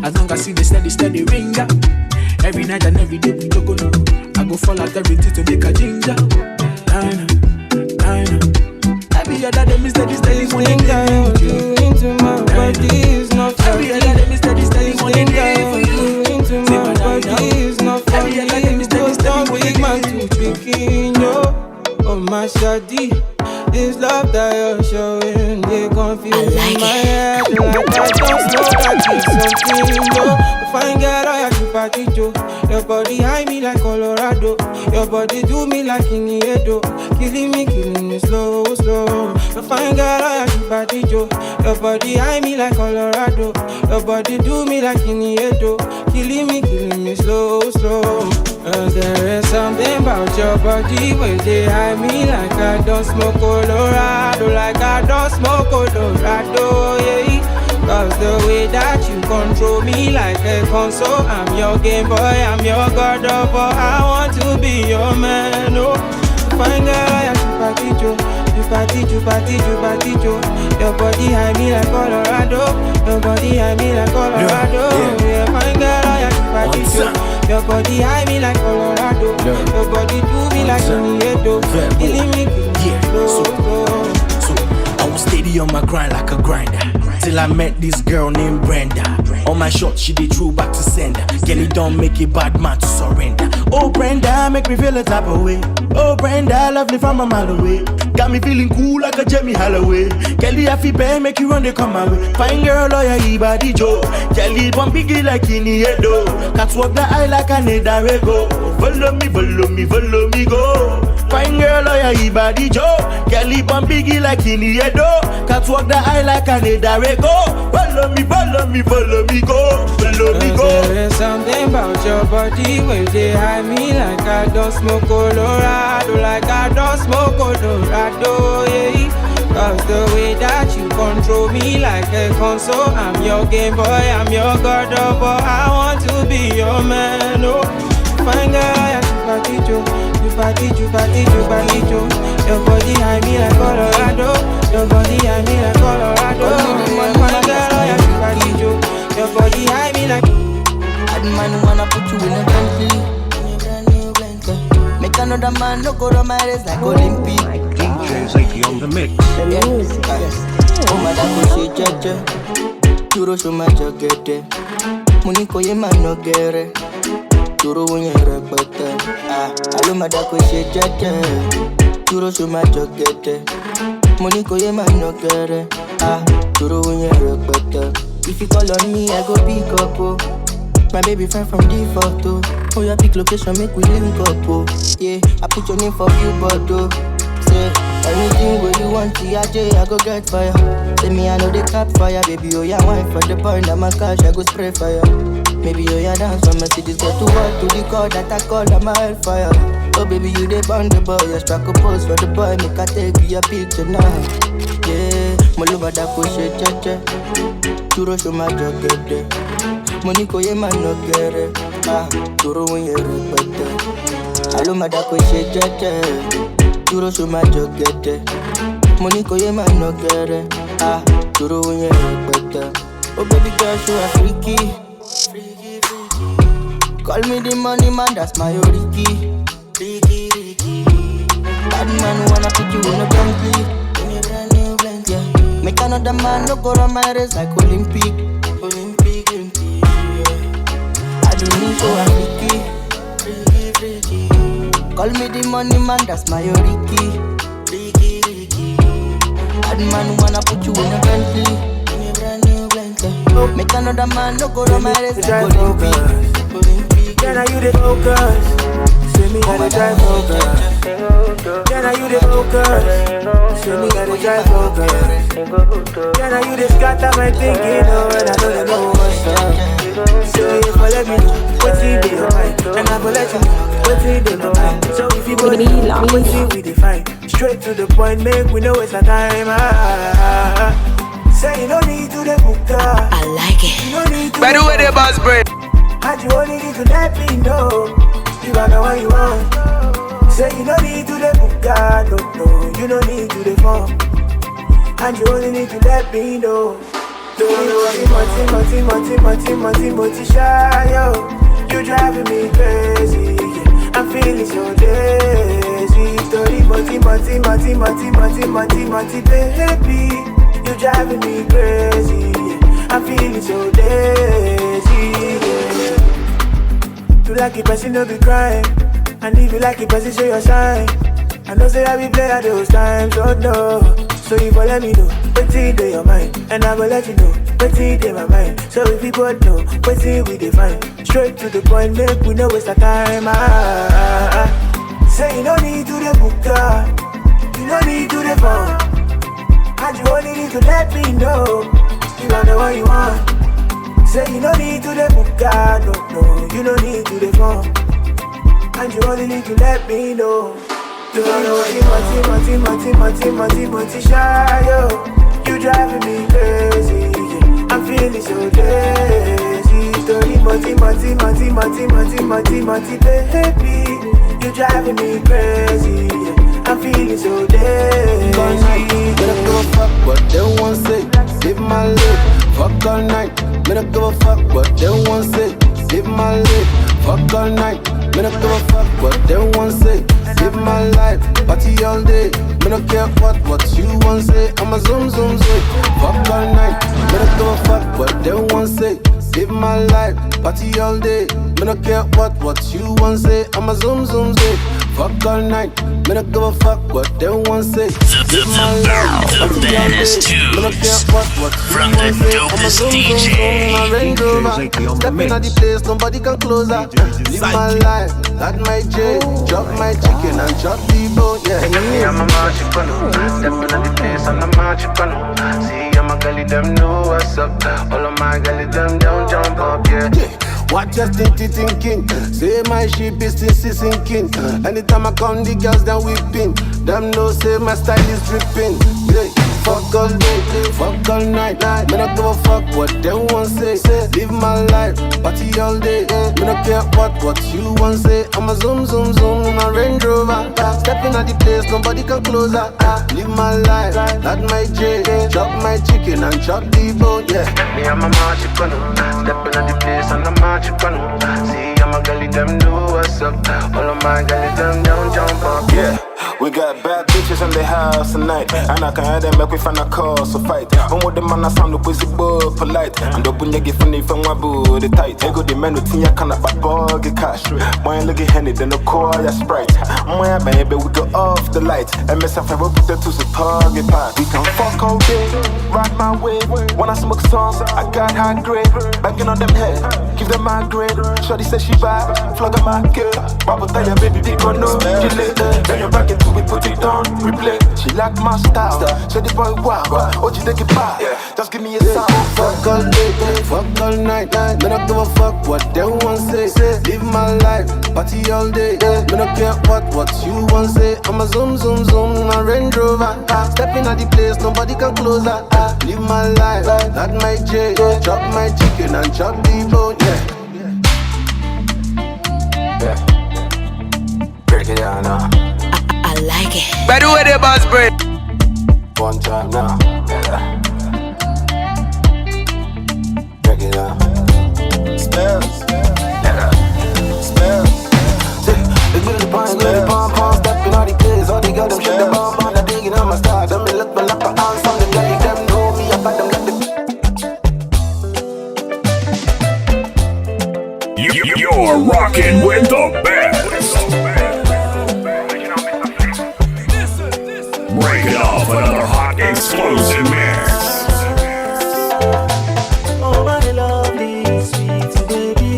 As long as I see the steady ringer. Every night and every day we go no. I go fall out everything to make a ginger. Nine. Every other day me steady money. You into my body is not for me. Every other day me steady money. You into my body is not for me. Don't stop with my two picking yo. Oh my shawty. This love that you're showing, they confuse in my head. Like I don't know that it's something, yo. Fine girl, I have to party, Joe. Your body high me like Colorado. Your body do me like Iniedo. Killing me slow. The fine girl, I have to party, Joe. Your body high me like Colorado. Your body do me like Iniedo. Killing me slow. There is something about your body when they high me like I don't smoke Colorado, like I don't smoke Colorado, yeah. Cause the way that you control me like a console, I'm your game boy, I'm your god of war. I want to be your man, oh. Fine girl, I am Chupaticho. Your body high me like Colorado. Your body high me like Colorado. Yeah, fine girl, I am Chupaticho. Your body high me like Colorado. Your body do me like Unieto. Killing me, slow. I was steady on my grind like a grinder till I met this girl named Brenda. On my shot, she did true back to sender. Kelly don't make a bad man to surrender. Oh Brenda, make me feel a type of way. Oh Brenda, lovely from a mile away. Got me feeling cool like a Jamie Holloway. Kelly, I feel bad, make you run, they come my way. Fine girl, lawyer, body Joe. Kelly, one biggie like Iniedo. Cats walk the eye like a Nedarego. Follow me, go. Fine girl, lawyer, body Joe. Kelly, one biggie like Iniedo. Cats walk the eye like a Nedarego. Follow me, go. There's something about your body when they hide me like I don't smoke Colorado, like I don't smoke Colorado, yeah. Cause the way that you control me like a console, I'm your game boy, I'm your god of war. I want to be your man, oh. Fine girl, I am Chupaticho. Your body high me like Colorado. Your body high me like Colorado. Fine girl, I am Chupaticho. Your body high me like. Bad man wanna put you in a Bentley. Make another man no go to my race like Olympic. Djzaiky on the mix. Oh my God, she judge. Turo show my jacket. Muniko ye man no gere. Turo when you repete. Alo my God, she judge. Turo show my jacket. Muniko ye man no gere. Turo when you repete. If you call on me, I go pick up, oh. My baby friend from the photo. Oh, your big location, make we link up, oh. Yeah, I put your name for you, but oh. Say, anything where you want, I go get fire. Say me, I know they cap fire, baby, oh, yeah, wine for the point, I'm a cash, I go spray fire. Maybe, oh, yeah, dance when my cities get to work, to the call that I call, I'm a hellfire. Oh, baby, you they burn the boy, you struck a pose for the boy, make I take you a picture now. Yeah, Moluba da push it, cha-cha. Turo show my jacket. Moniko ye man no gere. Turo when you repete. Alo madako she jaja. Turo show my jacket. Moniko ye man no gere. Turo when you repete. Oh baby girl, you are freaky. Call me the money man, that's my Ricky. Bad man wanna put you in a Bentley. Yeah. Make another man no go on my race like Olympic. I don't need so freaky. Call me the money man, that's my Ricky. Bad man wanna put you in a Bentley. Make another man no go on my race like Olympic. Can I you the focus? Say me how to drive focus. Can I you the focus? Say me how to drive focus. Can I you the scatter my thinking? Oh, and I don't know what's up. So if I let me know what's in your mind, and I will let you know what's in your mind. So if you go to what's in we define, straight to the point, make we know it's a time. Say you don't need to the book. I like it. You don't need to. By the way, the boss break. And you only need to let me know you are the one you want. Say you don't need to the book, no, you don't need to the phone. And you only need to let me know. Moti shy, yo. You driving me crazy, yeah. I'm feeling so lazy. Moti, baby. You driving me crazy, yeah. I'm feeling so lazy, yeah. You like it, person no be crying. And if you like it, person show your sign. I know say I be play at those times, oh no. So you go let me know what's in your mind, and I go let you know what's in my mind. So if you both know what's in we define, straight to the point, make we know it's the time. Say you don't need to the book, you don't need to the phone, and you only need to let me know you are the one you want. Say you don't need to the book, no, you don't need to the phone, and you only need to let me know. You Moti shy, yo. You driving me crazy, yeah. I'm I'm feeling so crazy. Story, mati, baby. You driving me crazy. I'm feeling so dizzy. Better go fuck what they want say. Live my life, fuck all night. Better go fuck what they want say. Live my life, fuck all night. Better go fuck what they want say. Live my life, party all day. Me don't care what you want say. I'ma zoom. Fuck all night. Better go fuck what they want say. Live my life, party all day. Me don't care what you want say. I'ma zoom. Fuck all night. Me don't give a fuck what they want say. The baddest tunes from the dopest DJ. Stepping at the place, nobody can close her. Live my life, that my J. Chop my chicken and chop the bone, yeah. I'm a magic canoe. Stepping at the place, I'm a magic canoe. See, I'm a gully, them know what's up. All of my gully, them don't jump up, yeah. What you thinking? Say my ship is still sinking. Anytime I come, the girls them whipping. Them know say my style is dripping. Yeah. Fuck all day, fuck all night. Me not give a fuck what they want say. Live my life, party all day. Me not care what you want say. I'ma zoom in my Range Rover. Stepping at the place, nobody can close her. Live my life, not my J. Chop my chicken and chop the bone, yeah. Me, I'm a magic canoe. Stepping at the place, I'm a magic canoe. See, I'm a gully, them know what's up. All of my gully, them don't jump up, yeah. We got bad bitches in the house tonight. And I can hear them make we find a cause to fight. One with the man I sound the pussy boy polite. And open your gift and if I'm a booty tight. Ego the man who think you can't buy buggy cash. When you look at Henny, then no call your Sprite. My baby, we go off the light. And mess up, we put that to the target path. We can fuck all day, rock my way. When I smoke songs, I got high grade. Banging on them head, give them my grade. Shorty says she bad, flog on my girl. Bubble tell your baby, we gon' know you later. Then you back into we put it on replay. She like my style, so the boy wow. Oh, you take it back, just give me a sound. Fuck all day, fuck all night. Me not give a fuck what they want say. Live my life, party all day. Me not care what you want say. I'ma zoom in my Range Rover. Stepping at the place, nobody can close her. Live my life, not my J. Chop my chicken and chop the bone, yeah. Break it down now. I like it. By the way, the boss break. One time now. Yeah. Break it down. Spells. Yeah. Spells. They get the pom, stepping all the kids, all the girls, them shit the bomb, they're digging on my style. Them look me like a hands on the girl, them know me, I bet them like the. You're rocking with the best. Break it off another hot explosive mix. Oh my lovely, sweet baby.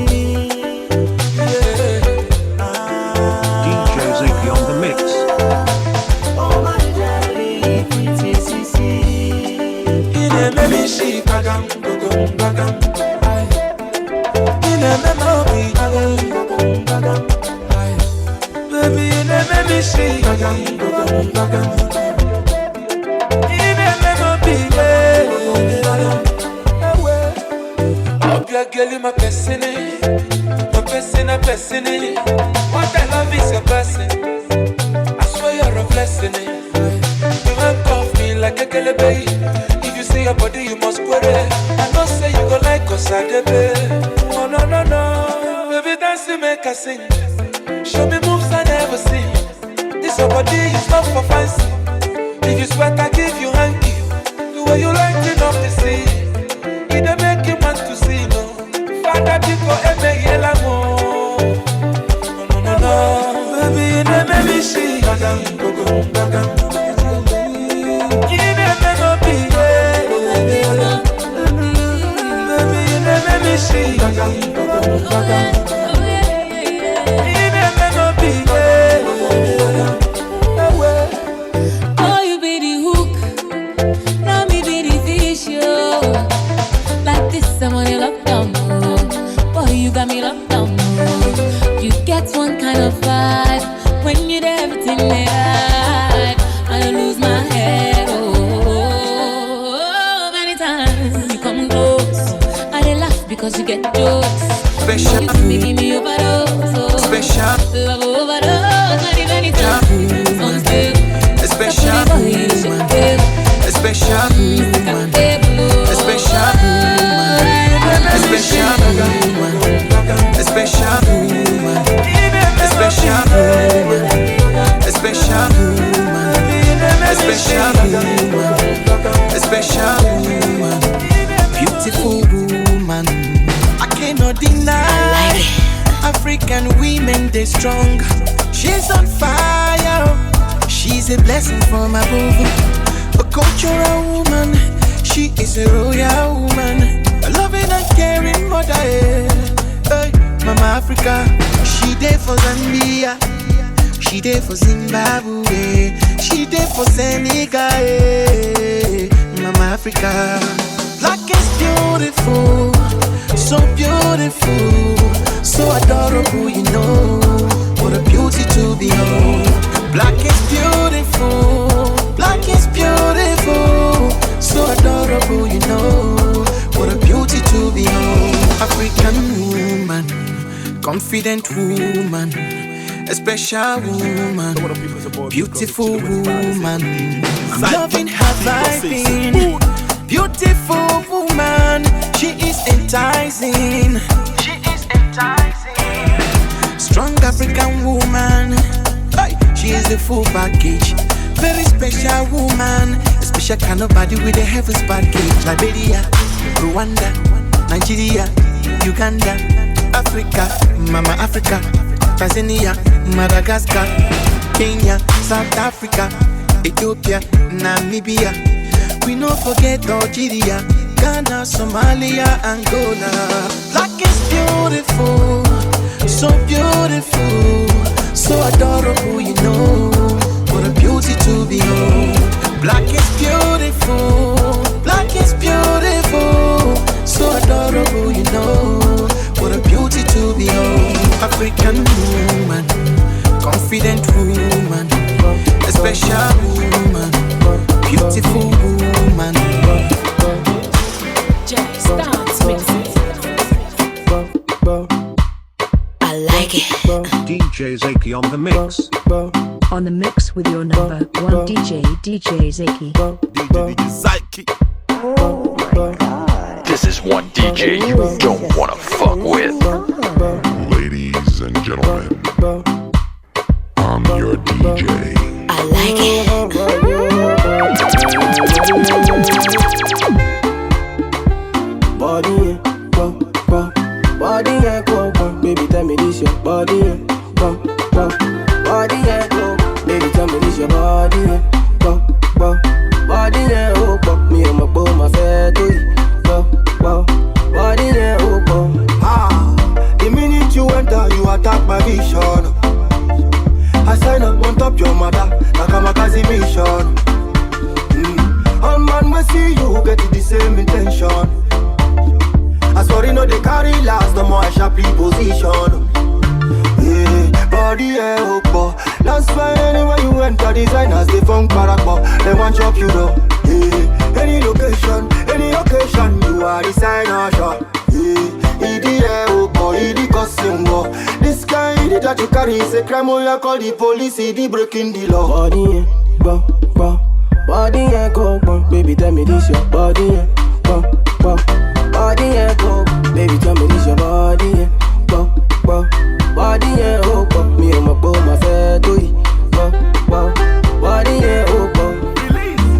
Djzaiky on the mix. Oh my darling, pretty Cece. In a baby she bagam, bagam. In a memory, bagam. Baby, in a baby she bagam. Girl, my person, what I love is a blessing. I swear you're a blessing. You handcuff me like a girl, baby. If you see your body, you must query. I don't say you go like us, I oh no. Baby, dance to make us sing. Show me moves I never seen. This your body is not for fancy. If you sweat, I give you hanky. The way you lighten up the sea, it don't make you want to see, no. Father, people, yellow mo. No. Baby, you never me she. Bagam. You never be. Baby, you never me she. Bagam. You never be. Oh, you be the hook. Now me be the fish, yo. Like this, I'm on your lockdown. Boy, you got me locked down. You get one kind of vibe when you do everything right. I lose my head. Oh, many times you come close, get jokes. Special. You give me overdose. Special. Love overdose. Not even anything. Sounds good. Special. Special. Special beautiful woman. I cannot deny. African women, they strong. She's on fire. She's a blessing from above. A cultural woman. She is a royal woman. A loving and caring mother. Hey, Mama Africa. She there for Zambia. She there for Zimbabwe. She there for Senegal. Hey, Mama Africa. Black is beautiful, so beautiful, so adorable, you know. What a beauty to behold. Black is beautiful, so adorable, you know. What a beauty to behold. African woman, confident woman, a special woman, beautiful woman. I'm loving her vibing. Beautiful woman, she is enticing. Strong African woman, hey, she is the full package. Very special woman, a special kind of body with a heaven's package. Liberia, Rwanda, Nigeria, Uganda, Africa, Mama Africa, Tanzania, Madagascar, Kenya, South Africa, Ethiopia, Namibia. We no forget Algeria, Ghana, Somalia, Angola. Black is beautiful, so adorable, you know. What a beauty to behold. Black is beautiful, so adorable, you know. What a beauty to behold. African woman, confident woman, a special woman, beautiful woman. Jay starts mixing. I like it. Djzaiky on the mix. On the mix with your number one DJ, Djzaiky. Djzaiky. Oh my God. This is one DJ you don't wanna fuck with. Ladies and gentlemen, I'm your DJ. I like it. Body, body, baby, tell me this your body, body, baby, tell me this your body, body, me and my boy, my fat, body, the minute you enter, you attack my vision. I sign up on top your mother, like I'm a Kazi mission. All man we see you get the same intention. I sorry no they carry last, the more I sharply position. Yeah, body opo. That's why anywhere you enter, designers they funk parapo. They want chop you though. Yeah, any location, any occasion, you are designer shop. Yeah, idi opo, idi costume. This kind that you carry is a crime. Oh, you call the police, idi breaking the law. Body, body, baby, tell me this your body, body, baby, tell me this your body, body, me and my boy, my fat, body,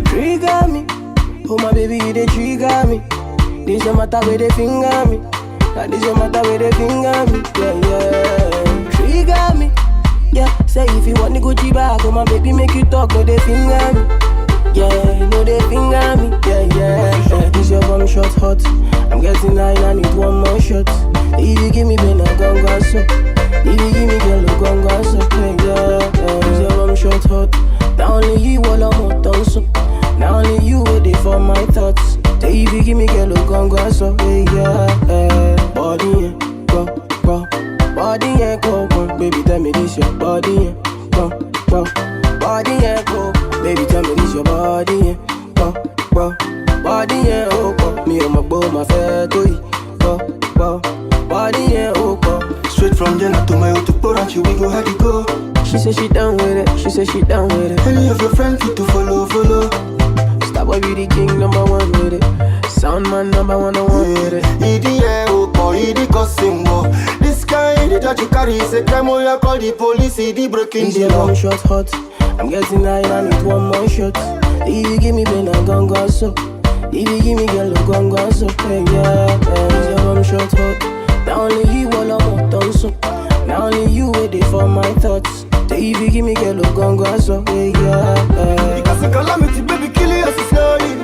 trigger me, oh my baby, they trigger me. This your matter where they finger me, like this your matter where they finger me, yeah, trigger me, yeah. Say if you want to go bag, oh my baby, make you talk, no they finger me. Yeah, no they finger me, yeah. This your bomb shot hot. I'm getting high, I need one more shot. If you give me ben, I gon' go so. If you give me girl, I gon' go so. Yeah, this your bomb shot hot. Not only you, all I'm hot also. Not only you, they for my thoughts. Say if you give me girl, I gon' go so. Yeah, body, body, go, baby, tell me this your body, body, go. Baby, tell me this your body, body, me and my boy, my fat, body, we go hard to go. She said she down with it, she said she down with it. Any of your friends fit to follow. Stop, I be the king, #1 with it. Sound man, #1 with it. Idi cussing more. This kind that you carry is a crime. Oh, you call the police, Idi breaking the law. One shot hot, I'm getting high, I need one more shot. If you give me pain, I'm gon' go so. If you give me girl, I'm gon' go so. Hey, yeah, one shot hot. Now only you all I'm done so. Now only you waiting for my thoughts. If you give me girl, I'm gon' go so. Hey, yeah, because the calamity, baby, kill you slowly.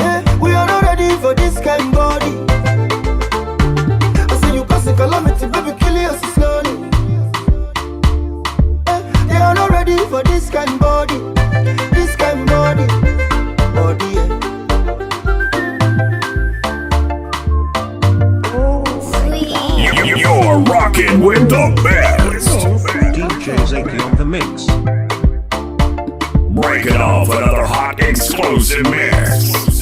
Hey, we are not ready for this kind body. I say you cause the calamity, baby, kill you slowly. Hey, they are not ready for this kind body. This kind body. Body, yeah. You're rocking with the best. Djzaiky on the mix. Breaking off another hot explosive mix.